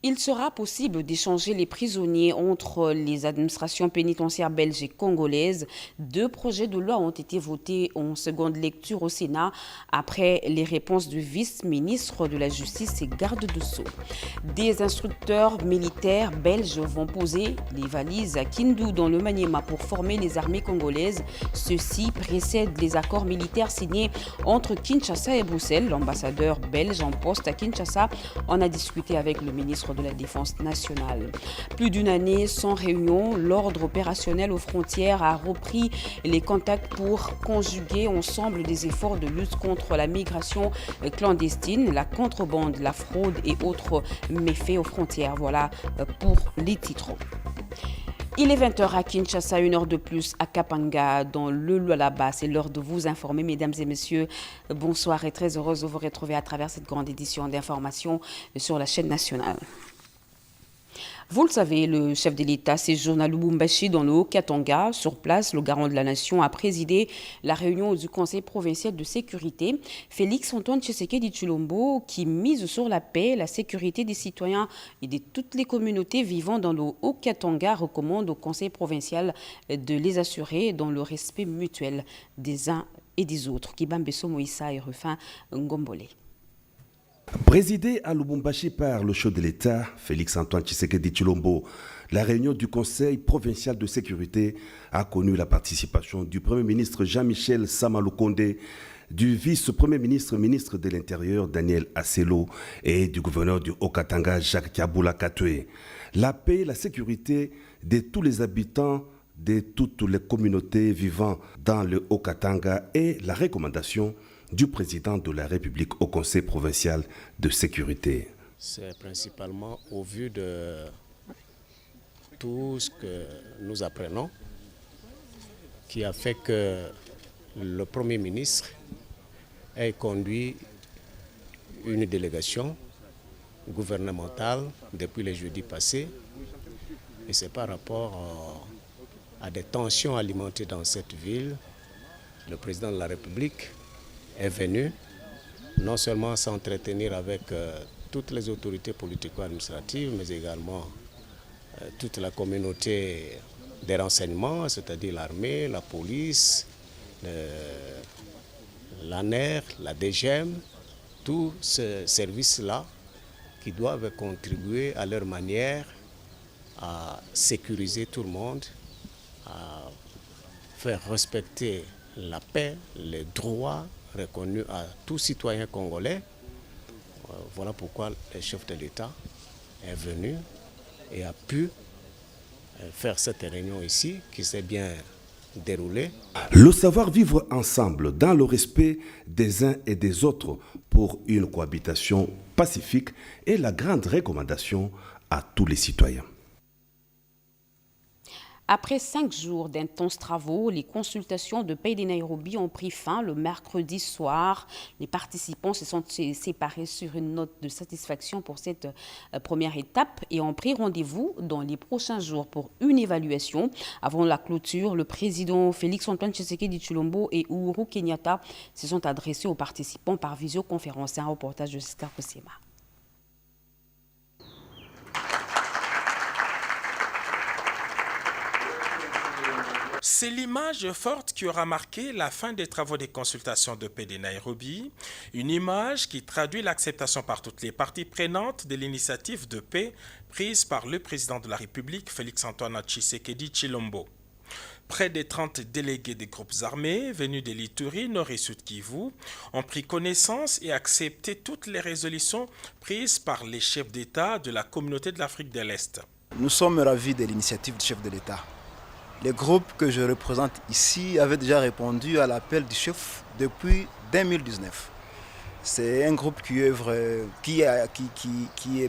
Il sera possible d'échanger les prisonniers entre les administrations pénitentiaires belges et congolaises. Deux projets de loi ont été votés en seconde lecture au Sénat après les réponses du vice-ministre de la Justice et garde de Sceaux. Des instructeurs militaires belges vont poser les valises à Kindu dans le Maniema pour former les armées congolaises. Ceci précède les accords militaires signés entre Kinshasa et Bruxelles. L'ambassadeur belge en poste à Kinshasa en a discuté avec le ministre de la Défense nationale. Plus d'une année sans réunion, l'ordre opérationnel aux frontières a repris les contacts pour conjuguer ensemble des efforts de lutte contre la migration clandestine, la contrebande, la fraude et autres méfaits aux frontières. Voilà pour les titres. Il est 20 h à Kinshasa, 1 heure de plus à Kapanga, dans le Lualaba. C'est l'heure de vous informer, mesdames et messieurs. Bonsoir et très heureuse de vous retrouver à travers cette grande édition d'information sur la chaîne nationale. Vous le savez, le chef de l'État séjourne à Lubumbashi dans le Haut-Katanga. Sur place, le garant de la nation a présidé la réunion du Conseil provincial de sécurité. Félix Antoine Tshisekedi Tshilombo, qui mise sur la paix, la sécurité des citoyens et de toutes les communautés vivant dans le Haut-Katanga, recommande au Conseil provincial de les assurer dans le respect mutuel des uns et des autres. Kibambeso Moïsa et Rufin Ngombole. Présidé à Lubumbashi par le chef de l'État, Félix-Antoine Tshisekedi Tshilombo, la réunion du Conseil provincial de sécurité a connu la participation du Premier ministre Jean-Michel Sama-Lukonde, du vice-premier ministre, ministre de l'Intérieur Daniel Asselo et du gouverneur du Haut-Katanga Jacques Tiaboula Katoué. La paix et la sécurité de tous les habitants de toutes les communautés vivant dans le Haut-Katanga et la recommandation du président de la République au Conseil provincial de sécurité. C'est principalement au vu de tout ce que nous apprenons qui a fait que le Premier ministre ait conduit une délégation gouvernementale depuis le jeudi passé. Et c'est par rapport à des tensions alimentées dans cette ville. Le président de la République est venu non seulement s'entretenir avec toutes les autorités politico-administratives, mais également toute la communauté des renseignements, c'est-à-dire l'armée, la police, l'ANER, la DGM, tous ces services-là qui doivent contribuer à leur manière à sécuriser tout le monde, à faire respecter la paix, les droits reconnus à tout citoyen congolais. Voilà pourquoi le chef de l'État est venu et a pu faire cette réunion ici qui s'est bien déroulée. Le savoir vivre ensemble dans le respect des uns et des autres pour une cohabitation pacifique est la grande recommandation à tous les citoyens. Après 5 jours d'intenses travaux, les consultations de Paix de Nairobi ont pris fin le mercredi soir. Les participants se sont séparés sur une note de satisfaction pour cette première étape et ont pris rendez-vous dans les prochains jours pour une évaluation. Avant la clôture, le président Félix-Antoine Tshisekedi Tshilombo et Uhuru Kenyatta se sont adressés aux participants par visioconférence. C'est un reportage de Sister Kosema. C'est l'image forte qui aura marqué la fin des travaux des consultations de paix de Nairobi, une image qui traduit l'acceptation par toutes les parties prenantes de l'initiative de paix prise par le président de la République, Félix-Antoine Tshisekedi Tshilombo. Près de 30 délégués des groupes armés venus de l'Ituri, Nord et Sud Kivu ont pris connaissance et accepté toutes les résolutions prises par les chefs d'État de la communauté de l'Afrique de l'Est. Nous sommes ravis de l'initiative du chef de l'État. Les groupes que je représente ici avaient déjà répondu à l'appel du chef depuis 2019. C'est un groupe qui est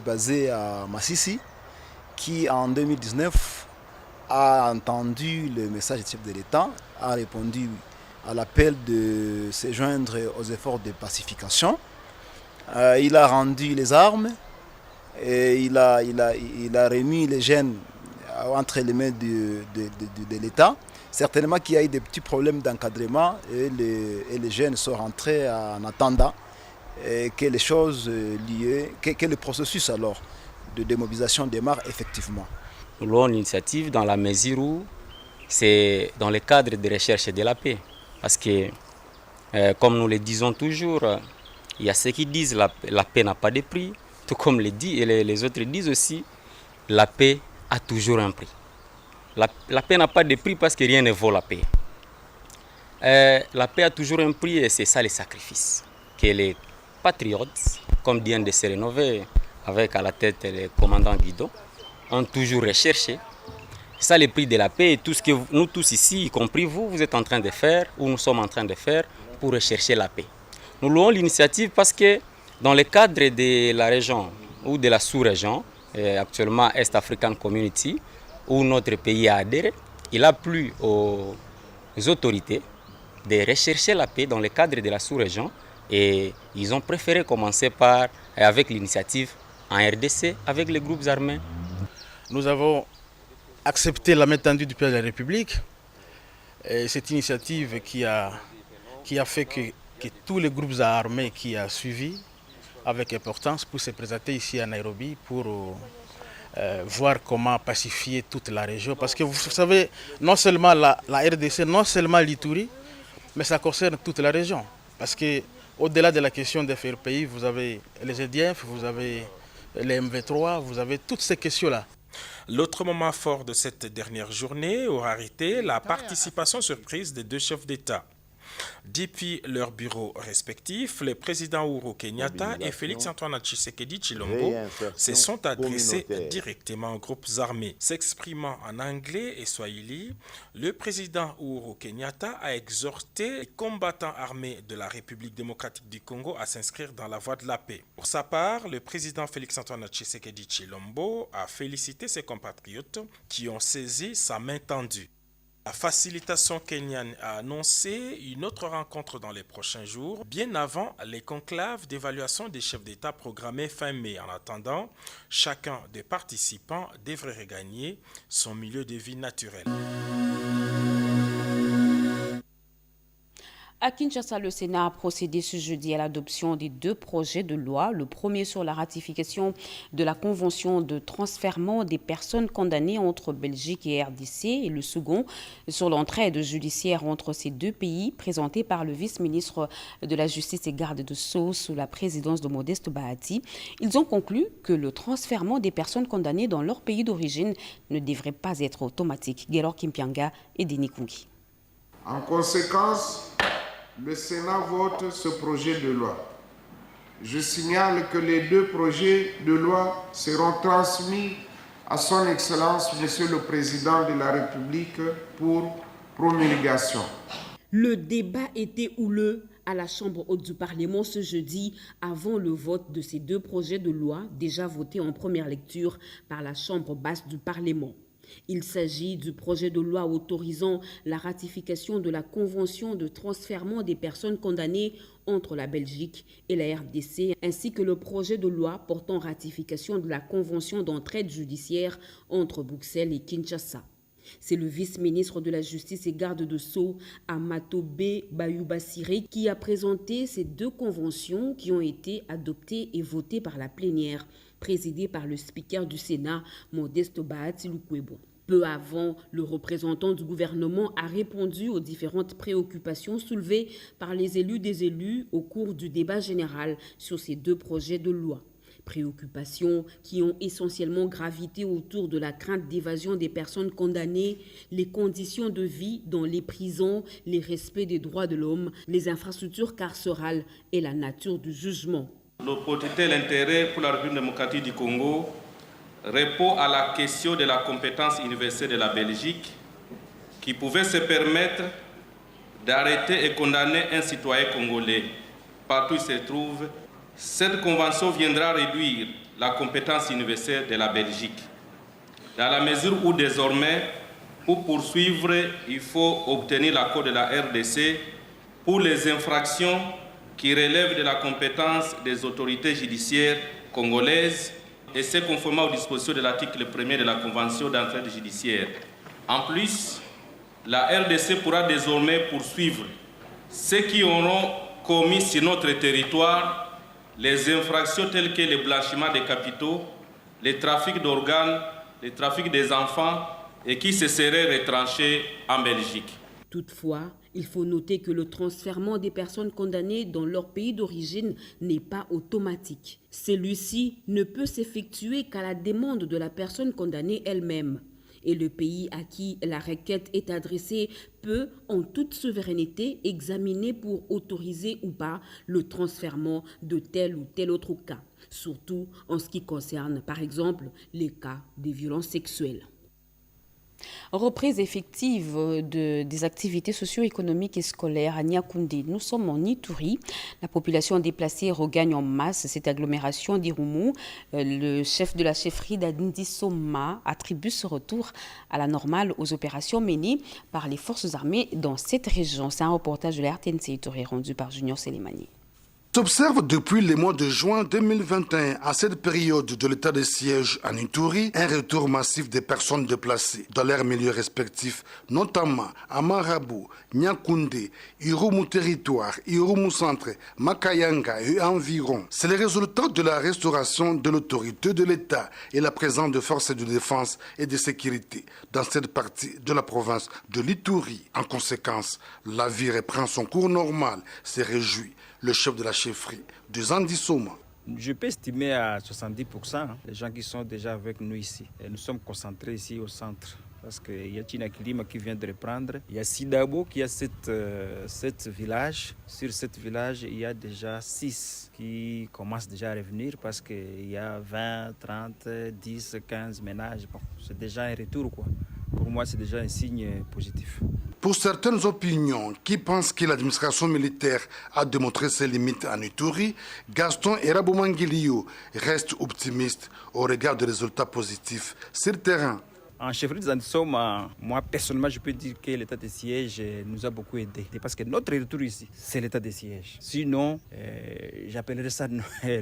basé à Massissi, qui en 2019 a entendu le message du chef de l'État, a répondu à l'appel de se joindre aux efforts de pacification. Il a rendu les armes et il a remis les jeunes entre les mains de l'État. Certainement qu'il y a eu des petits problèmes d'encadrement et les jeunes sont rentrés en attendant que les choses liées, que le processus alors de démobilisation démarre effectivement. Nous louons l'initiative dans la mesure où c'est dans le cadre de recherche de la paix. Parce que, comme nous le disons toujours, il y a ceux qui disent que la paix n'a pas de prix, tout comme les autres disent aussi, la paix a toujours un prix. La paix n'a pas de prix parce que rien ne vaut la paix. La paix a toujours un prix et c'est ça le sacrifice que les patriotes, comme vient de se rénover avec à la tête le commandant Guido, ont toujours recherché. C'est ça le prix de la paix et tout ce que nous tous ici, y compris vous, vous êtes en train de faire ou nous sommes en train de faire pour rechercher la paix. Nous louons l'initiative parce que dans le cadre de la région ou de la sous-région, actuellement East African Community, où notre pays a adhéré, il a plu aux autorités de rechercher la paix dans le cadre de la sous-région et ils ont préféré commencer avec l'initiative en RDC avec les groupes armés. Nous avons accepté la main tendue du président de la République et cette initiative qui a fait que tous les groupes armés qui ont suivi avec importance pour se présenter ici à Nairobi pour voir comment pacifier toute la région. Parce que vous savez, non seulement la RDC, non seulement l'Ituri, mais ça concerne toute la région. Parce qu'au-delà de la question des faits pays, vous avez les EDF, vous avez les MV3, vous avez toutes ces questions-là. L'autre moment fort de cette dernière journée aura été la participation surprise des deux chefs d'État. Depuis leurs bureaux respectifs, les présidents Uhuru Kenyatta et Félix-Antoine Tshisekedi Tshilombo se sont adressés directement aux groupes armés. S'exprimant en anglais et swahili, le président Uhuru Kenyatta a exhorté les combattants armés de la République démocratique du Congo à s'inscrire dans la voie de la paix. Pour sa part, le président Félix-Antoine Tshisekedi Tshilombo a félicité ses compatriotes qui ont saisi sa main tendue. La facilitation kenyane a annoncé une autre rencontre dans les prochains jours, bien avant les conclaves d'évaluation des chefs d'État programmés fin mai. En attendant, chacun des participants devrait regagner son milieu de vie naturel. À Kinshasa, le Sénat a procédé ce jeudi à l'adoption des deux projets de loi. Le premier sur la ratification de la convention de transfèrement des personnes condamnées entre Belgique et RDC et le second sur l'entraide judiciaire entre ces deux pays, présenté par le vice-ministre de la Justice et garde de Sceaux sous la présidence de Modeste Bahati. Ils ont conclu que le transfèrement des personnes condamnées dans leur pays d'origine ne devrait pas être automatique. Guélor Kimpianga et Denis Kungi. En conséquence, le Sénat vote ce projet de loi. Je signale que les deux projets de loi seront transmis à son Excellence, Monsieur le Président de la République, pour promulgation. Le débat était houleux à la Chambre haute du Parlement ce jeudi avant le vote de ces deux projets de loi déjà votés en première lecture par la Chambre basse du Parlement. Il s'agit du projet de loi autorisant la ratification de la Convention de transfèrement des personnes condamnées entre la Belgique et la RDC, ainsi que le projet de loi portant ratification de la Convention d'entraide judiciaire entre Bruxelles et Kinshasa. C'est le vice-ministre de la Justice et garde de Sceaux, Amatobe Bayoubassiré, qui a présenté ces deux conventions qui ont été adoptées et votées par la plénière, présidée par le speaker du Sénat, Modeste Bahati Lukwebo. Peu avant, le représentant du gouvernement a répondu aux différentes préoccupations soulevées par les élus des élus au cours du débat général sur ces deux projets de loi. Préoccupations qui ont essentiellement gravité autour de la crainte d'évasion des personnes condamnées, les conditions de vie dans les prisons, les respects des droits de l'homme, les infrastructures carcérales et la nature du jugement. L'opportunité et l'intérêt pour la République démocratique du Congo répond à la question de la compétence universelle de la Belgique qui pouvait se permettre d'arrêter et condamner un citoyen congolais partout où il se trouve. Cette convention viendra réduire la compétence universelle de la Belgique, dans la mesure où désormais, pour poursuivre, il faut obtenir l'accord de la RDC pour les infractions qui relèvent de la compétence des autorités judiciaires congolaises et c'est conformément aux dispositions de l'article 1er de la Convention d'entraide judiciaire. En plus, la RDC pourra désormais poursuivre ceux qui auront commis sur notre territoire les infractions telles que le blanchiment des capitaux, les trafics d'organes, les trafics des enfants et qui se seraient retranchés en Belgique. Toutefois, il faut noter que le transfèrement des personnes condamnées dans leur pays d'origine n'est pas automatique. Celui-ci ne peut s'effectuer qu'à la demande de la personne condamnée elle-même. Et le pays à qui la requête est adressée peut, en toute souveraineté, examiner pour autoriser ou pas le transfèrement de tel ou tel autre cas, surtout en ce qui concerne, par exemple, les cas de violences sexuelles. Reprise effective des activités socio-économiques et scolaires à Niakoundé. Nous sommes en Ituri. La population déplacée regagne en masse cette agglomération d'Irumu. Le chef de la chefferie d'Indissoma attribue ce retour à la normale aux opérations menées par les forces armées dans cette région. C'est un reportage de la RTNC Ituri rendu par Junior Selemani. S'observe depuis le mois de juin 2021, à cette période de l'état de siège en Ituri, un retour massif des personnes déplacées dans leurs milieux respectifs, notamment à Marabou, Niakoundé, Irumu Territoire, Irumu Centre, Makayanga et environ. C'est le résultat de la restauration de l'autorité de l'État et la présence de forces de défense et de sécurité dans cette partie de la province de l'Ituri. En conséquence, la vie reprend son cours normal, se réjouit le chef de la chefferie de Zandissoma. Je peux estimer à 70% les gens qui sont déjà avec nous ici. Et nous sommes concentrés ici au centre. Parce qu'il y a Tinakilima qui vient de reprendre. Il y a Sidabo qui a sept villages. Sur 7 villages, il y a déjà 6 qui commencent déjà à revenir parce qu'il y a 20, 30, 10, 15 ménages. Bon, c'est déjà un retour, quoi. Pour moi, c'est déjà un signe positif. Pour certaines opinions qui pensent que l'administration militaire a démontré ses limites en Ituri, Gaston Eraboumangilio reste optimiste au regard des résultats positifs sur le terrain. En chefferie de Zandissoma, moi personnellement, je peux dire que l'état de siège nous a beaucoup aidé. Parce que notre retour ici, c'est l'état de siège. Sinon, j'appellerais ça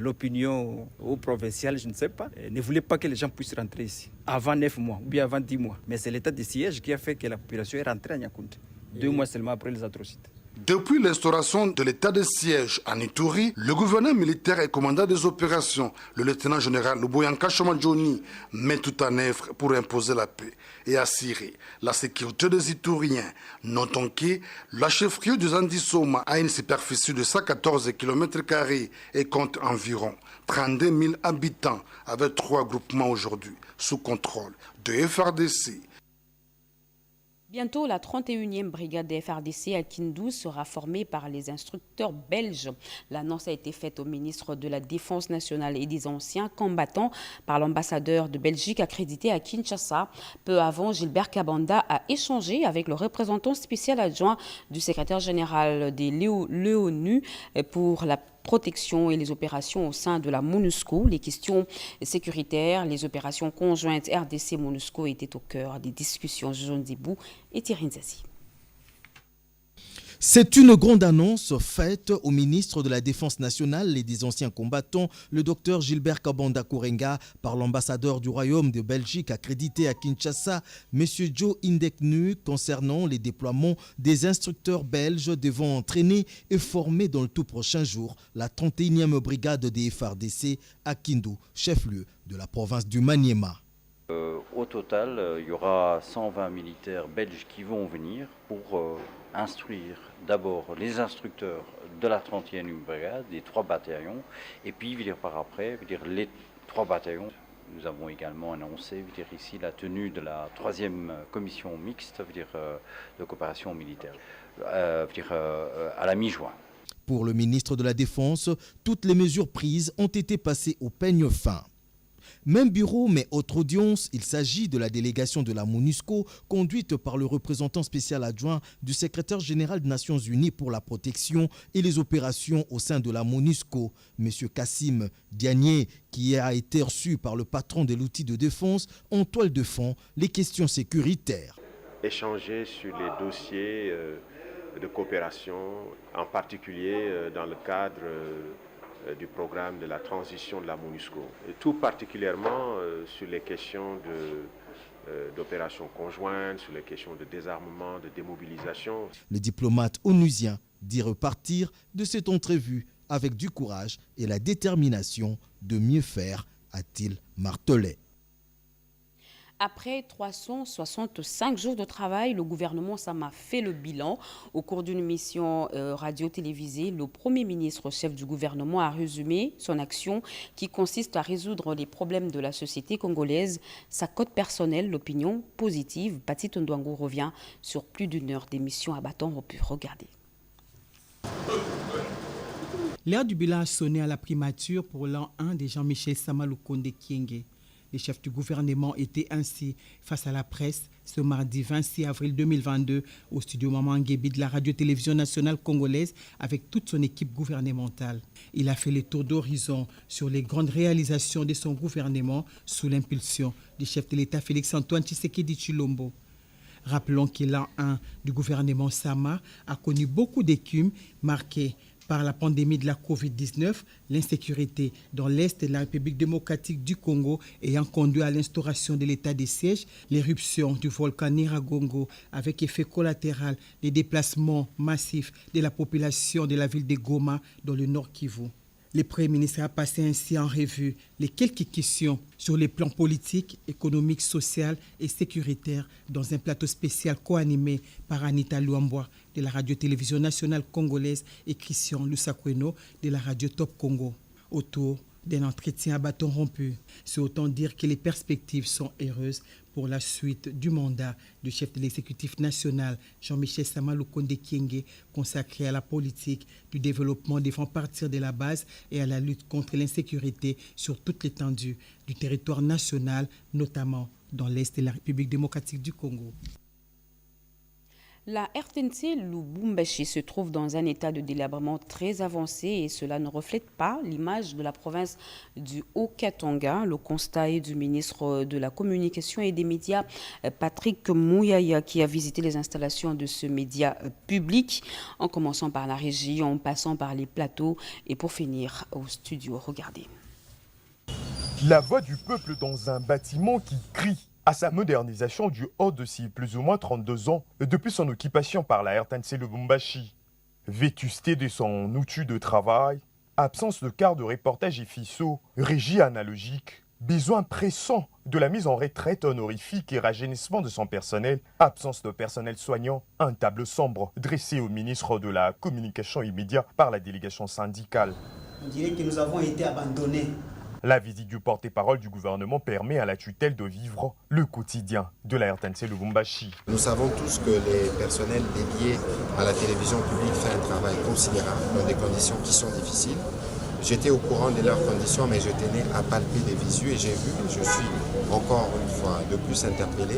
l'opinion au provincial, je ne sais pas. Ne voulait pas que les gens puissent rentrer ici avant 9 mois ou bien avant 10 mois. Mais c'est l'état de siège qui a fait que la population est rentrée à Niakoundé. 2 mois seulement après les atrocités. Depuis l'instauration de l'état de siège en Ituri, le gouverneur militaire et commandant des opérations, le lieutenant-général Luboyanka Chomadjoni, met tout en œuvre pour imposer la paix et assurer la sécurité des Ituriens. Notons que la chefferie de Zandissoma a une superficie de 114 km² et compte environ 32 000 habitants avec 3 groupements aujourd'hui sous contrôle de FARDC. Bientôt, la 31e brigade des FARDC à Kindu sera formée par les instructeurs belges. L'annonce a été faite au ministre de la Défense nationale et des anciens combattants par l'ambassadeur de Belgique accrédité à Kinshasa. Peu avant, Gilbert Kabanda a échangé avec le représentant spécial adjoint du secrétaire général de l'ONU pour la protection et les opérations au sein de la MONUSCO. Les questions sécuritaires, les opérations conjointes RDC-MONUSCO étaient au cœur des discussions. Jean Dibou et Thierry Nzazi. C'est une grande annonce faite au ministre de la Défense nationale et des anciens combattants, le docteur Gilbert Kabanda Kourenga, par l'ambassadeur du Royaume de Belgique accrédité à Kinshasa, M. Joe Indeknu, concernant les déploiements des instructeurs belges devant entraîner et former dans le tout prochain jour la 31e brigade des FARDC à Kindu, chef-lieu de la province du Maniema. Au total, il y aura 120 militaires belges qui vont venir pour instruire d'abord les instructeurs de la 31e brigade, des 3 bataillons, et puis par après, les 3 bataillons. Nous avons également annoncé ici la tenue de la 3e commission mixte de coopération militaire à la mi-juin. Pour le ministre de la Défense, toutes les mesures prises ont été passées au peigne fin. Même bureau, mais autre audience, il s'agit de la délégation de la MONUSCO conduite par le représentant spécial adjoint du secrétaire général des Nations Unies pour la protection et les opérations au sein de la MONUSCO, M. Kassim Diagné, qui a été reçu par le patron de l'outil de défense en toile de fond les questions sécuritaires. Échanger sur les dossiers de coopération, en particulier dans le cadre du programme de la transition de la MONUSCO, et tout particulièrement sur les questions d'opérations conjointes, sur les questions de désarmement, de démobilisation. Le diplomate onusien dit repartir de cette entrevue avec du courage et la détermination de mieux faire a-t-il martelé. Après 365 jours de travail, le gouvernement Sama fait le bilan. Au cours d'une mission radio-télévisée, le Premier ministre, chef du gouvernement, a résumé son action qui consiste à résoudre les problèmes de la société congolaise. Sa cote personnelle, l'opinion positive. Pati Tondouangou revient sur plus d'une heure d'émission à bâton rompu. Regardez. L'heure du bilan a sonné à la primature pour l'an 1 de Jean-Michel Sama Lukonde Kyenge. Le chef du gouvernement était ainsi face à la presse ce mardi 26 avril 2022 au studio Maman Nguébi de la radio-télévision nationale congolaise avec toute son équipe gouvernementale. Il a fait le tour d'horizon sur les grandes réalisations de son gouvernement sous l'impulsion du chef de l'État Félix-Antoine Tshisekedi Tshilombo. Rappelons que l'an 1 du gouvernement Sama a connu beaucoup d'écumes marquées par la pandémie de la Covid-19, l'insécurité dans l'Est de la République démocratique du Congo ayant conduit à l'instauration de l'état de siège, l'éruption du volcan Nyiragongo avec effet collatéral des déplacements massifs de la population de la ville de Goma dans le Nord Kivu. Le Premier ministre a passé ainsi en revue les quelques questions sur les plans politiques, économiques, sociaux et sécuritaires dans un plateau spécial co-animé par Anita Luamboa de la radio-télévision nationale congolaise et Christian Lusakweno de la radio Top Congo. Autour d'un entretien à bâton rompu, c'est autant dire que les perspectives sont heureuses pour la suite du mandat du chef de l'exécutif national, Jean-Michel Sama Lukonde Kyenge, consacré à la politique du développement devant partir de la base et à la lutte contre l'insécurité sur toute l'étendue du territoire national, notamment dans l'Est de la République démocratique du Congo. La RTNC Lubumbashi se trouve dans un état de délabrement très avancé et cela ne reflète pas l'image de la province du Haut-Katanga. Le constat est du ministre de la Communication et des Médias, Patrick Mouyaya, qui a visité les installations de ce média public, en commençant par la régie, en passant par les plateaux et pour finir au studio. Regardez. La voix du peuple dans un bâtiment qui crie à sa modernisation du haut de plus ou moins 32 ans depuis son occupation par la RTNC Lubumbashi. Vétusté de son outil de travail, absence de quart de reportage et ficeaux, régie analogique, besoin pressant de la mise en retraite honorifique et rajeunissement de son personnel, absence de personnel soignant, un tableau sombre dressé au ministre de la Communication immédiat par la délégation syndicale. On dirait que nous avons été abandonnés. La visite du porte-parole du gouvernement permet à la tutelle de vivre le quotidien de la RTNC Lubumbashi. Nous savons tous que les personnels dédiés à la télévision publique font un travail considérable dans des conditions qui sont difficiles. J'étais au courant de leurs conditions, mais je tenais à palper des visus et j'ai vu, je suis encore une fois de plus interpellé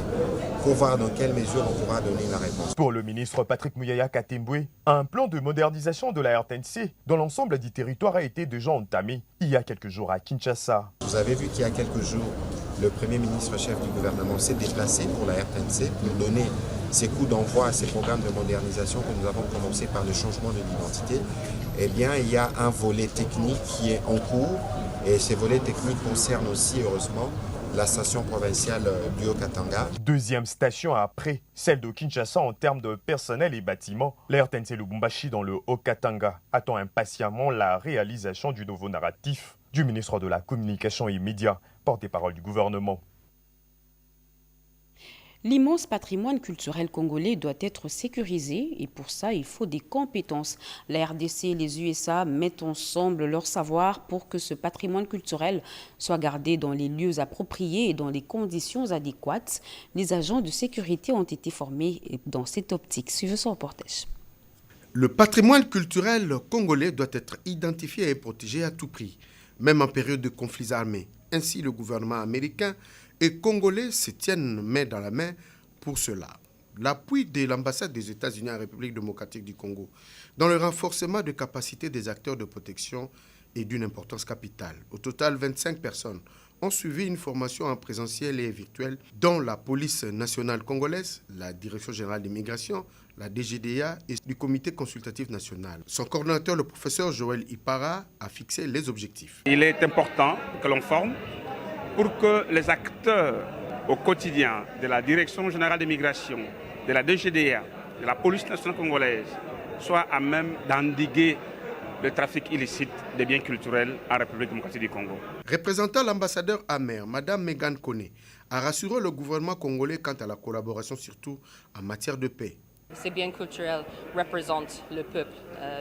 pour voir dans quelle mesure on pourra donner la réponse. Pour le ministre Patrick Mouyaya Katembwe, un plan de modernisation de la RTNC dans l'ensemble du territoire a été déjà entamé il y a quelques jours à Kinshasa. Vous avez vu qu'il y a quelques jours, le Premier ministre chef du gouvernement s'est déplacé pour la RTNC pour donner ses coups d'envoi à ces programmes de modernisation que nous avons commencé par le changement de l'identité. Eh bien, il y a un volet technique qui est en cours et ces volets techniques concernent aussi, heureusement, la station provinciale du Haut-Katanga. Deuxième station après celle de Kinshasa en termes de personnel et bâtiments, la RTNC Lubumbashi dans le Haut-Katanga attend impatiemment la réalisation du nouveau narratif du ministre de la Communication et Médias, porte-parole du gouvernement. L'immense patrimoine culturel congolais doit être sécurisé et pour ça, il faut des compétences. La RDC et les USA mettent ensemble leur savoir pour que ce patrimoine culturel soit gardé dans les lieux appropriés et dans les conditions adéquates. Les agents de sécurité ont été formés dans cette optique. Suivez ce reportage. Le patrimoine culturel congolais doit être identifié et protégé à tout prix, même en période de conflits armés. Ainsi, le gouvernement américain et congolais se tiennent main dans la main pour cela. L'appui de l'ambassade des États-Unis en République démocratique du Congo dans le renforcement de capacités des acteurs de protection est d'une importance capitale. Au total, 25 personnes ont suivi une formation en présentiel et virtuel dont la police nationale congolaise, la Direction générale d'immigration, la DGDA et du comité consultatif national. Son coordonnateur, le professeur Joël Ipara, a fixé les objectifs. Il est important que l'on forme pour que les acteurs au quotidien de la Direction générale d'immigration, de la DGDA, de la police nationale congolaise soient à même d'endiguer le trafic illicite des biens culturels en République démocratique du Congo. Représentant l'ambassadeur amer, Mme Megan Kone, a rassuré le gouvernement congolais quant à la collaboration, surtout en matière de paix. Ces biens culturels représentent le peuple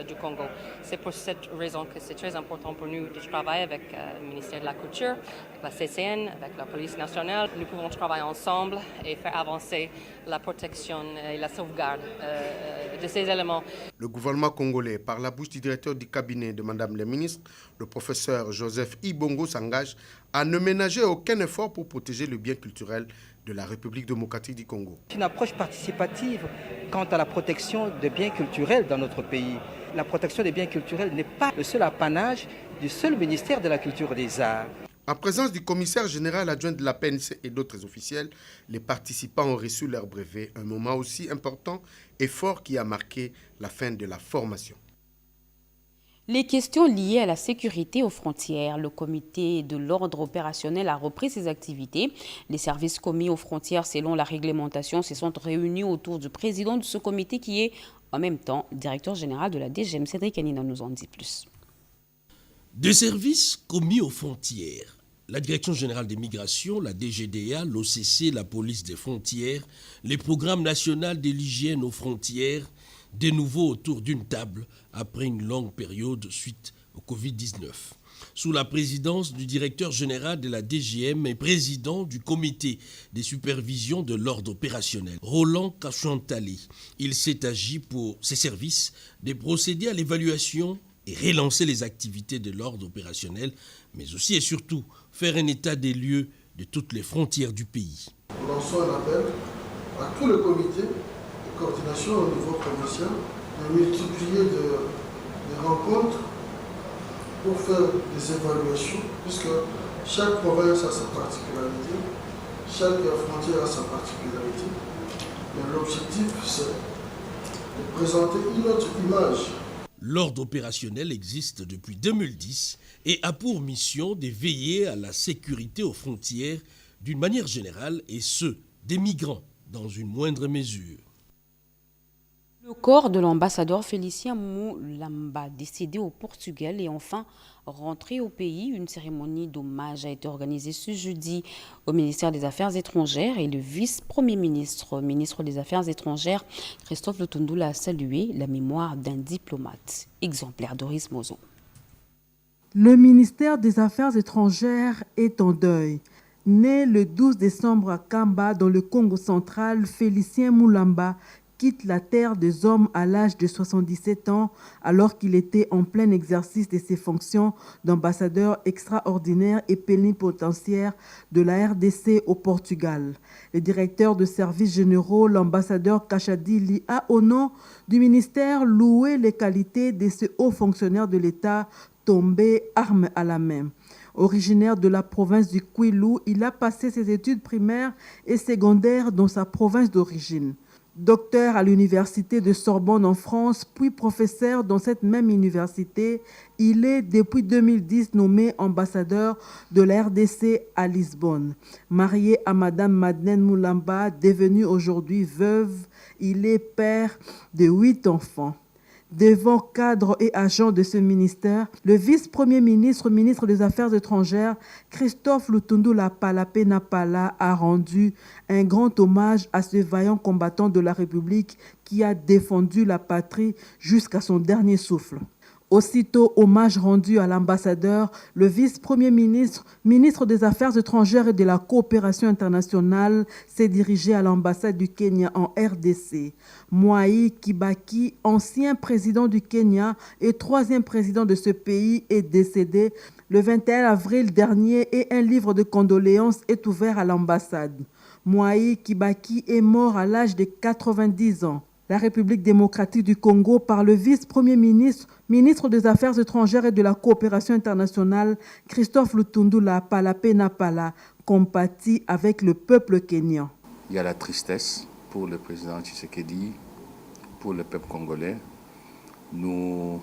du Congo. C'est pour cette raison que c'est très important pour nous de travailler avec le ministère de la Culture, avec la CCN, avec la police nationale. Nous pouvons travailler ensemble et faire avancer la protection et la sauvegarde de ces éléments. Le gouvernement congolais, par la bouche du directeur du cabinet de Mme la ministre, le professeur Joseph Ibongo, s'engage à ne ménager aucun effort pour protéger le bien culturel de la République démocratique du Congo. Une approche participative quant à la protection des biens culturels dans notre pays. La protection des biens culturels n'est pas le seul apanage du seul ministère de la Culture et des Arts. En présence du commissaire général adjoint de la PNC et d'autres officiels, les participants ont reçu leur brevet, un moment aussi important et fort qui a marqué la fin de la formation. Les questions liées à la sécurité aux frontières. Le comité de l'ordre opérationnel a repris ses activités. Les services commis aux frontières, selon la réglementation, se sont réunis autour du président de ce comité qui est en même temps directeur général de la DGM. Cédric Anina nous en dit plus. Des services commis aux frontières. La Direction générale des migrations, la DGDA, l'OCC, la police des frontières, les programmes nationaux de l'hygiène aux frontières, de nouveau autour d'une table après une longue période suite au Covid-19. Sous la présidence du directeur général de la DGM et président du comité des supervisions de l'ordre opérationnel, Roland Kachantali, il s'est agi pour ces services de procéder à l'évaluation et relancer les activités de l'ordre opérationnel, mais aussi et surtout faire un état des lieux de toutes les frontières du pays. Nous lançons un appel à tous les comités de coordination au niveau provincial de multiplier des rencontres pour faire des évaluations, puisque chaque province a sa particularité, chaque frontière a sa particularité. Et l'objectif, c'est de présenter une autre image. L'ordre opérationnel existe depuis 2010 et a pour mission de veiller à la sécurité aux frontières d'une manière générale et ce, des migrants dans une moindre mesure. Le corps de l'ambassadeur Félicien Moulamba, décédé au Portugal, est enfin rentré au pays. Une cérémonie d'hommage a été organisée ce jeudi au ministère des Affaires étrangères et le vice-premier ministre des Affaires étrangères, Christophe Lutundu, a salué la mémoire d'un diplomate exemplaire. Doris Mozon. Le ministère des Affaires étrangères est en deuil. Né le 12 décembre à Kamba, dans le Congo central, Félicien Moulamba quitte la terre des hommes à l'âge de 77 ans alors qu'il était en plein exercice de ses fonctions d'ambassadeur extraordinaire et plénipotentiaire de la RDC au Portugal. Le directeur de services généraux, l'ambassadeur Kachadili, a au nom du ministère loué les qualités de ce haut fonctionnaire de l'État tombé arme à la main. Originaire de la province du Kwilu, il a passé ses études primaires et secondaires dans sa province d'origine. Docteur à l'université de Sorbonne en France, puis professeur dans cette même université, il est depuis 2010 nommé ambassadeur de la RDC à Lisbonne. Marié à Madame Madeleine Moulamba, devenue aujourd'hui veuve, il est père de 8 enfants. Devant cadres et agents de ce ministère, le vice-premier ministre, ministre des Affaires étrangères, Christophe Lutundu Lapala a rendu un grand hommage à ce vaillant combattant de la République qui a défendu la patrie jusqu'à son dernier souffle. Aussitôt, hommage rendu à l'ambassadeur, le vice-premier ministre, ministre des Affaires étrangères et de la coopération internationale, s'est dirigé à l'ambassade du Kenya en RDC. Mwai Kibaki, ancien président du Kenya et 3e président de ce pays, est décédé le 21 avril dernier et un livre de condoléances est ouvert à l'ambassade. Mwai Kibaki est mort à l'âge de 90 ans. La République démocratique du Congo, par le vice-premier ministre, ministre des Affaires étrangères et de la coopération internationale, Christophe Lutundu Lapala, compatit avec le peuple kényan. Il y a la tristesse pour le président Tshisekedi, pour le peuple congolais. Nous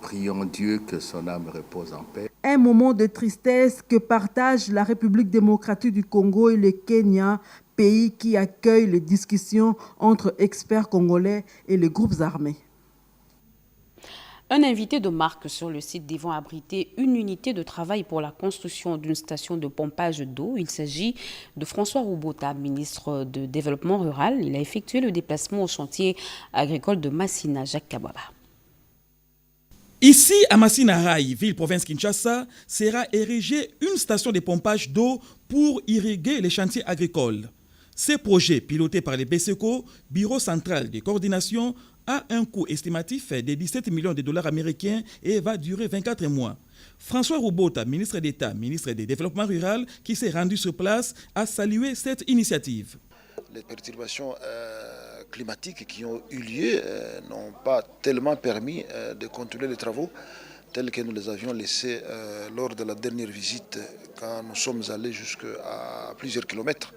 prions Dieu que son âme repose en paix. Un moment de tristesse que partagent la République démocratique du Congo et le Kenya, pays qui accueille les discussions entre experts congolais et les groupes armés. Un invité de marque sur le site devant abriter une unité de travail pour la construction d'une station de pompage d'eau. Il s'agit de François Roubota, ministre de Développement rural. Il a effectué le déplacement au chantier agricole de Massina, Jacques Kababa. Ici, à Massina-Rai, ville-province Kinshasa, sera érigée une station de pompage d'eau pour irriguer les chantiers agricoles. Ce projet, piloté par les BCECO, Bureau central de coordination, a un coût estimatif de 17 millions de dollars américains et va durer 24 mois. François Roubota, ministre d'État, ministre du Développement rural, qui s'est rendu sur place, a salué cette initiative. Les perturbations climatiques qui ont eu lieu n'ont pas tellement permis de continuer les travaux tels que nous les avions laissés lors de la dernière visite quand nous sommes allés jusqu'à plusieurs kilomètres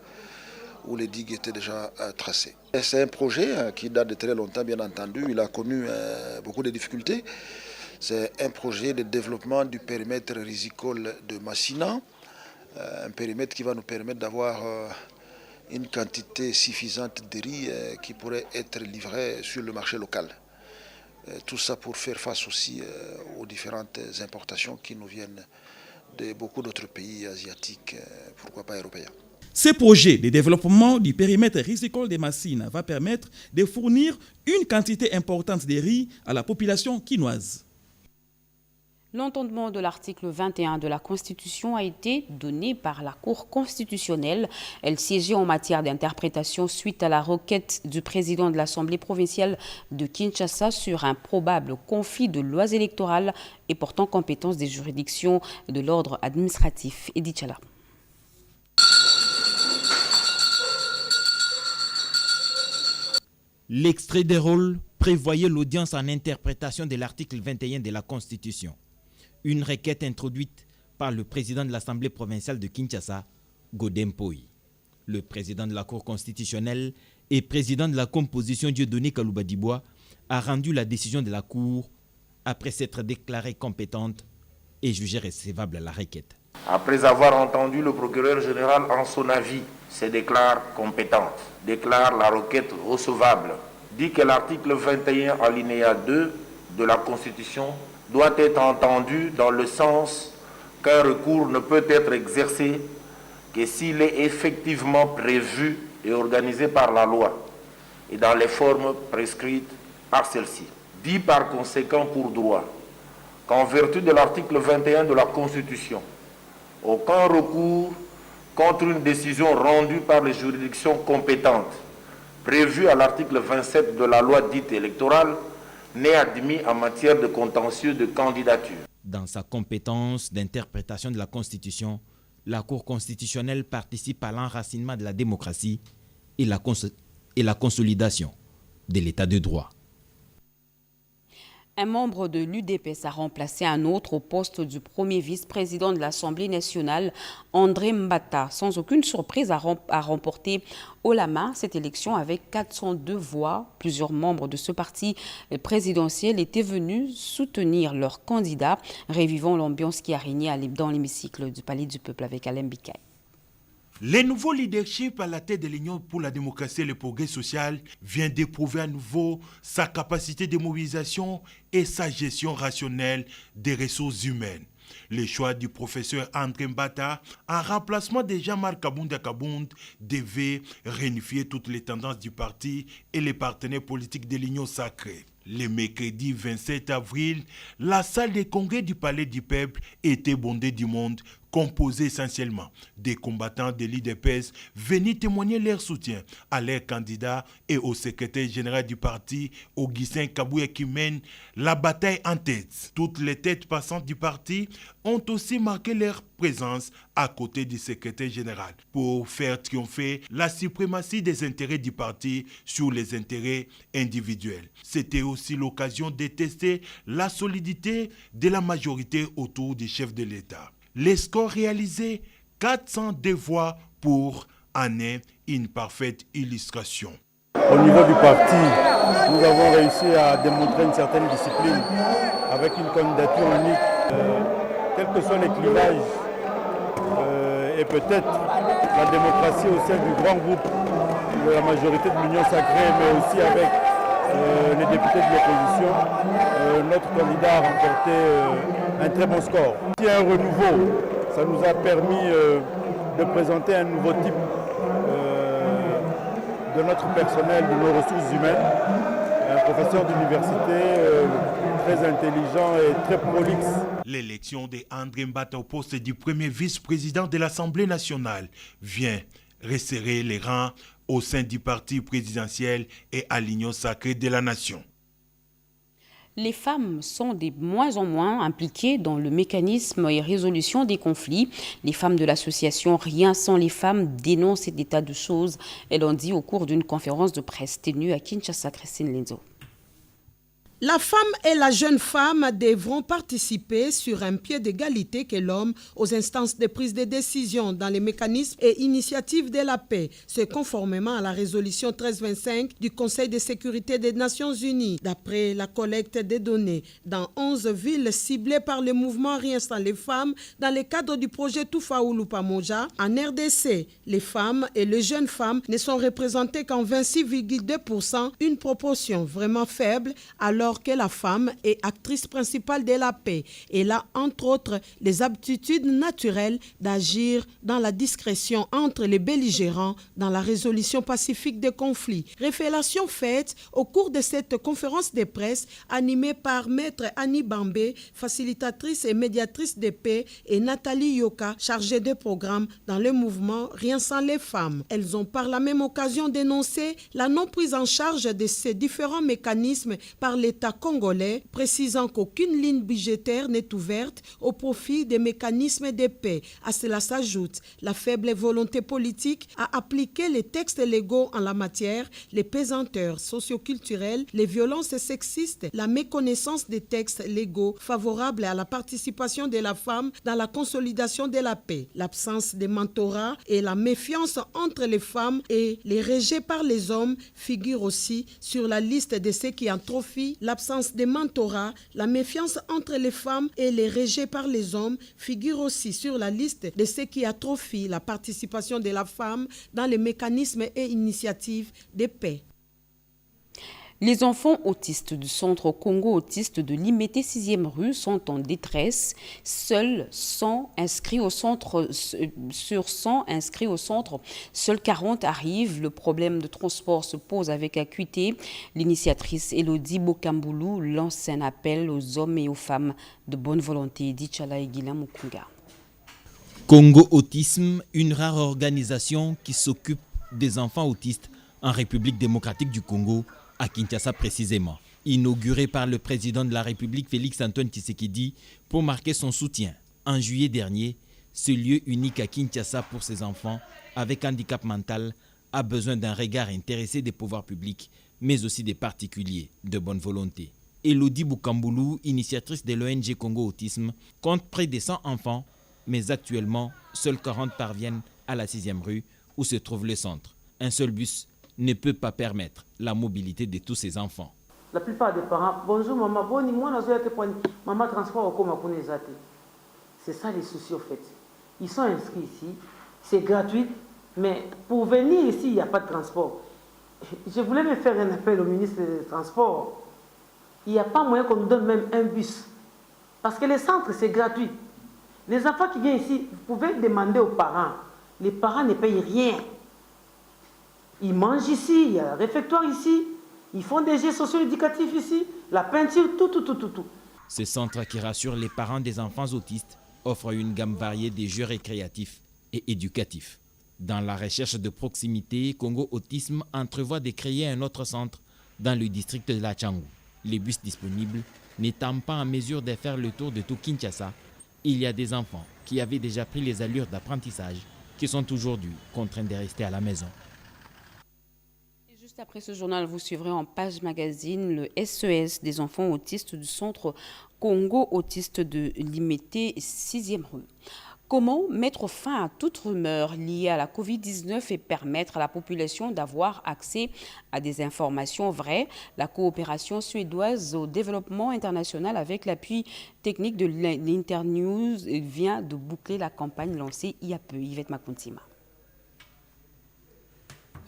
où les digues étaient déjà tracées. C'est un projet qui date de très longtemps, bien entendu. Il a connu beaucoup de difficultés. C'est un projet de développement du périmètre risicole de Massina, un périmètre qui va nous permettre d'avoir une quantité suffisante de riz qui pourrait être livrée sur le marché local. Tout ça pour faire face aussi aux différentes importations qui nous viennent de beaucoup d'autres pays asiatiques, pourquoi pas européens. Ce projet de développement du périmètre risicole de Massina va permettre de fournir une quantité importante de riz à la population quinoise. L'entendement de l'article 21 de la Constitution a été donné par la Cour constitutionnelle. Elle siégeait en matière d'interprétation suite à la requête du président de l'Assemblée provinciale de Kinshasa sur un probable conflit de lois électorales et portant compétence des juridictions de l'ordre administratif. Edith Chala. L'extrait des rôles prévoyait l'audience en interprétation de l'article 21 de la Constitution. Une requête introduite par le président de l'Assemblée provinciale de Kinshasa, Godem Poi. Le président de la Cour constitutionnelle et président de la composition Dieudonné Kaloubadibois a rendu la décision de la Cour après s'être déclarée compétente et jugée recevable à la requête. Après avoir entendu le procureur général en son avis, se déclare compétente, déclare la requête recevable, dit que l'article 21 alinéa 2 de la Constitution doit être entendu dans le sens qu'un recours ne peut être exercé que s'il est effectivement prévu et organisé par la loi et dans les formes prescrites par celle-ci. Dit par conséquent pour droit qu'en vertu de l'article 21 de la Constitution, aucun recours contre une décision rendue par les juridictions compétentes prévue à l'article 27 de la loi dite électorale n'est admis en matière de contentieux de candidature. Dans sa compétence d'interprétation de la Constitution, la Cour constitutionnelle participe à l'enracinement de la démocratie et la consolidation de l'état de droit. Un membre de l'UDPS a remplacé un autre au poste du premier vice-président de l'Assemblée nationale, André Mbata. Sans aucune surprise, a remporté haut la main cette élection avec 402 voix. Plusieurs membres de ce parti présidentiel étaient venus soutenir leur candidat, révivant l'ambiance qui a régné dans l'hémicycle du Palais du Peuple avec Alain Bikaï. Le nouveau leadership à la tête de l'Union pour la démocratie et le progrès social vient d'éprouver à nouveau sa capacité de mobilisation et sa gestion rationnelle des ressources humaines. Le choix du professeur André Mbata en remplacement de Jean-Marc Kabunda Kabound devait réunifier toutes les tendances du parti et les partenaires politiques de l'Union sacrée. Le mercredi 27 avril, la salle des congrès du Palais du Peuple était bondée du monde, composée essentiellement des combattants de l'UDPS venus témoigner leur soutien à leur candidat et au secrétaire général du parti, Augustin Kabouya, qui mène la bataille en tête. Toutes les têtes passantes du parti ont aussi marqué leur présence à côté du secrétaire général pour faire triompher la suprématie des intérêts du parti sur les intérêts individuels. C'était aussi l'occasion de tester la solidité de la majorité autour du chef de l'État. Les scores réalisés, 402 voix pour en est une parfaite illustration. Au niveau du parti, nous avons réussi à démontrer une certaine discipline avec une candidature unique. Quel que soit les clivages et peut-être la démocratie au sein du grand groupe de la majorité de l'Union sacrée, mais aussi avec les députés de l'opposition, notre candidat a remporté un très bon score. Il y a un renouveau, ça nous a permis de présenter un nouveau type de notre personnel, de nos ressources humaines. Un professeur d'université très intelligent et très prolixe. L'élection de André Mbata au poste du premier vice-président de l'Assemblée nationale vient resserrer les rangs au sein du parti présidentiel et à l'Union sacrée de la nation. Les femmes sont de moins en moins impliquées dans le mécanisme et résolution des conflits. Les femmes de l'association Rien sans les femmes dénoncent cet état de choses. Elles l'ont dit au cours d'une conférence de presse tenue à Kinshasa. Christine Lenzo. La femme et la jeune femme devront participer sur un pied d'égalité que l'homme aux instances de prise de décision dans les mécanismes et initiatives de la paix. C'est conformément à la résolution 1325 du Conseil de sécurité des Nations Unies. D'après la collecte des données dans 11 villes ciblées par le mouvement Rien sans les femmes dans le cadre du projet Tufaoulou Pamoja, en RDC, les femmes et les jeunes femmes ne sont représentées qu'en 26,2%, une proportion vraiment faible, alors que la femme est actrice principale de la paix. Elle a, entre autres, les aptitudes naturelles d'agir dans la discrétion entre les belligérants dans la résolution pacifique des conflits. Révélation faite au cours de cette conférence de presse animée par Maître Annie Bambé, facilitatrice et médiatrice de paix, et Nathalie Yoka, chargée de programme dans le mouvement Rien sans les femmes. Elles ont par la même occasion dénoncé la non prise en charge de ces différents mécanismes par l'État congolais, précisant qu'aucune ligne budgétaire n'est ouverte au profit des mécanismes de paix. À cela s'ajoute la faible volonté politique à appliquer les textes légaux en la matière, les pesanteurs socioculturelles, les violences sexistes, la méconnaissance des textes légaux favorables à la participation de la femme dans la consolidation de la paix, l'absence de mentorat et la méfiance entre les femmes et les rejets par les hommes figurent aussi sur la liste de ceux qui atrophient l'absence de mentorat, la méfiance entre les femmes et les rejets par les hommes figurent aussi sur la liste de ceux qui atrophient la participation de la femme dans les mécanismes et initiatives de paix. Les enfants autistes du centre Congo autiste de Limete 6e rue sont en détresse. Seuls 100 inscrits au centre, sur 100 inscrits au centre, seuls 40 arrivent. Le problème de transport se pose avec acuité. L'initiatrice Elodie Bokamboulou lance un appel aux hommes et aux femmes de bonne volonté. Dichala Egila Mukunga. Congo Autisme, une rare organisation qui s'occupe des enfants autistes en République démocratique du Congo, à Kinshasa précisément. Inauguré par le président de la République Félix-Antoine Tshisekedi pour marquer son soutien. En juillet dernier, ce lieu unique à Kinshasa pour ces enfants avec handicap mental a besoin d'un regard intéressé des pouvoirs publics, mais aussi des particuliers de bonne volonté. Elodie Bokamboulou, initiatrice de l'ONG Congo Autisme, compte près de 100 enfants, mais actuellement, seuls 40 parviennent à la 6e rue où se trouve le centre. Un seul bus ne peut pas permettre la mobilité de tous ces enfants. La plupart des parents, bonjour maman, boni, moi maman transport au coma pour les athées. C'est ça les soucis au fait. Ils sont inscrits ici, c'est gratuit, mais pour venir ici, il n'y a pas de transport. Je voulais me faire un appel au ministre des Transports. Il n'y a pas moyen qu'on nous donne même un bus. Parce que les centres, c'est gratuit. Les enfants qui viennent ici, vous pouvez demander aux parents. Les parents ne payent rien. Ils mangent ici, il y a un réfectoire ici, ils font des jeux socio-éducatifs ici, la peinture, tout. Ce centre qui rassure les parents des enfants autistes offre une gamme variée de jeux récréatifs et éducatifs. Dans la recherche de proximité, Congo Autisme entrevoit de créer un autre centre dans le district de la Tchangou. Les bus disponibles n'étant pas en mesure de faire le tour de tout Kinshasa, il y a des enfants qui avaient déjà pris les allures d'apprentissage qui sont aujourd'hui contraints de rester à la maison. Juste après ce journal, vous suivrez en page magazine le SES des enfants autistes du centre Congo autiste de Limete 6e rue. Comment mettre fin à toute rumeur liée à la Covid-19 et permettre à la population d'avoir accès à des informations vraies? La coopération suédoise au développement international avec l'appui technique de l'Internews vient de boucler la campagne lancée il y a peu. Yvette Makontima.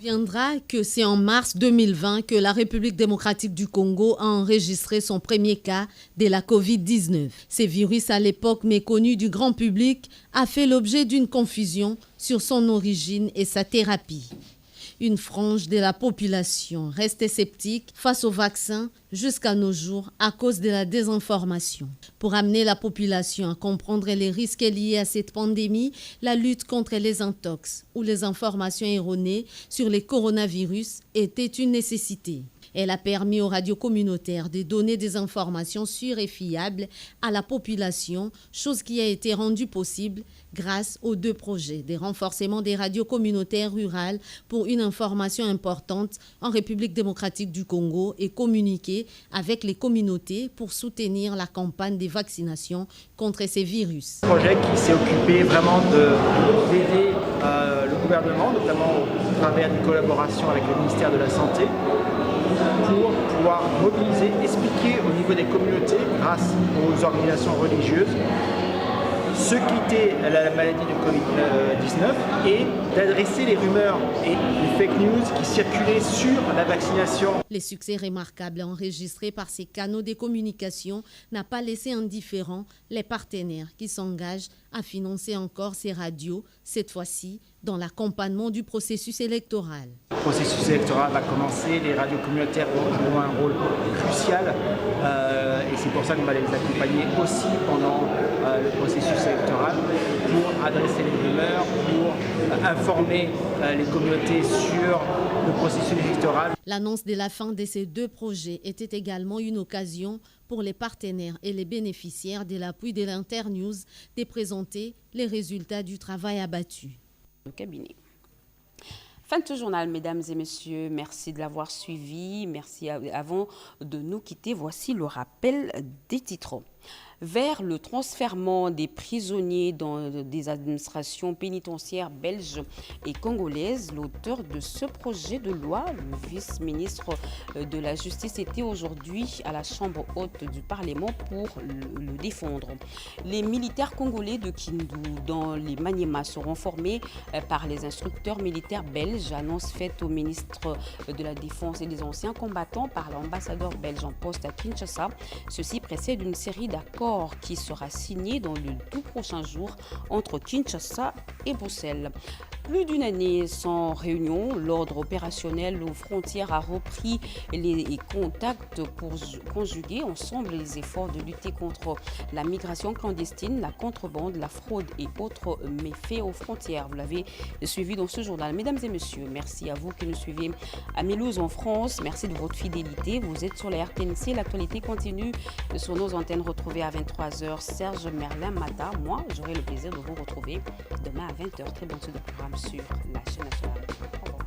Viendra que c'est en mars 2020 que la République démocratique du Congo a enregistré son premier cas de la Covid-19. Ce virus, à l'époque méconnu du grand public, a fait l'objet d'une confusion sur son origine et sa thérapie. Une frange de la population reste sceptique face au vaccin jusqu'à nos jours à cause de la désinformation. Pour amener la population à comprendre les risques liés à cette pandémie, la lutte contre les intox ou les informations erronées sur les coronavirus était une nécessité. Elle a permis aux radios communautaires de donner des informations sûres et fiables à la population, chose qui a été rendue possible grâce aux 2 projets de renforcement des radios communautaires rurales pour une information importante en République démocratique du Congo et communiquer avec les communautés pour soutenir la campagne de vaccination contre ces virus. Un projet qui s'est occupé vraiment d'aider le gouvernement, notamment au travers d'une collaboration avec le ministère de la Santé, pour pouvoir mobiliser, expliquer au niveau des communautés, grâce aux organisations religieuses, ce qu'était la maladie de Covid-19 et d'adresser les rumeurs et les fake news qui circulaient sur la vaccination. Les succès remarquables enregistrés par ces canaux de communication n'ont pas laissé indifférents les partenaires qui s'engagent à financer encore ces radios, cette fois-ci dans l'accompagnement du processus électoral. Le processus électoral va commencer, les radios communautaires joueront un rôle crucial et c'est pour ça qu'on va les accompagner aussi pendant le processus électoral pour adresser les rumeurs, pour informer les communautés sur le processus électoral. L'annonce de la fin de ces 2 projets était également une occasion pour les partenaires et les bénéficiaires de l'appui de l'Internews de présenter les résultats du travail abattu. Le cabinet. Fin de ce journal, mesdames et messieurs. Merci de l'avoir suivi. Merci. Avant de nous quitter, voici le rappel des titres. Vers le transfèrement des prisonniers dans des administrations pénitentiaires belges et congolaises, l'auteur de ce projet de loi, le vice-ministre de la Justice, était aujourd'hui à la Chambre haute du Parlement pour le défendre. Les militaires congolais de Kindu dans les Maniema seront formés par les instructeurs militaires belges, annonce faite au ministre de la Défense et des anciens combattants par l'ambassadeur belge en poste à Kinshasa. Ceci précède une série d'accords qui sera signé dans le tout prochain jour entre Kinshasa et Bruxelles. Plus d'une année sans réunion, l'ordre opérationnel aux frontières a repris les contacts pour conjuguer ensemble les efforts de lutter contre la migration clandestine, la contrebande, la fraude et autres méfaits aux frontières. Vous l'avez suivi dans ce journal. Mesdames et messieurs, merci à vous qui nous suivez à Mulhouse en France. Merci de votre fidélité. Vous êtes sur la RTNC. L'actualité continue sur nos antennes. Retrouvées à 23h. Serge Merlin Mata. Moi, j'aurai le plaisir de vous retrouver demain à 20h. Très bonne suite de programme sur la chaîne nationale. Au revoir.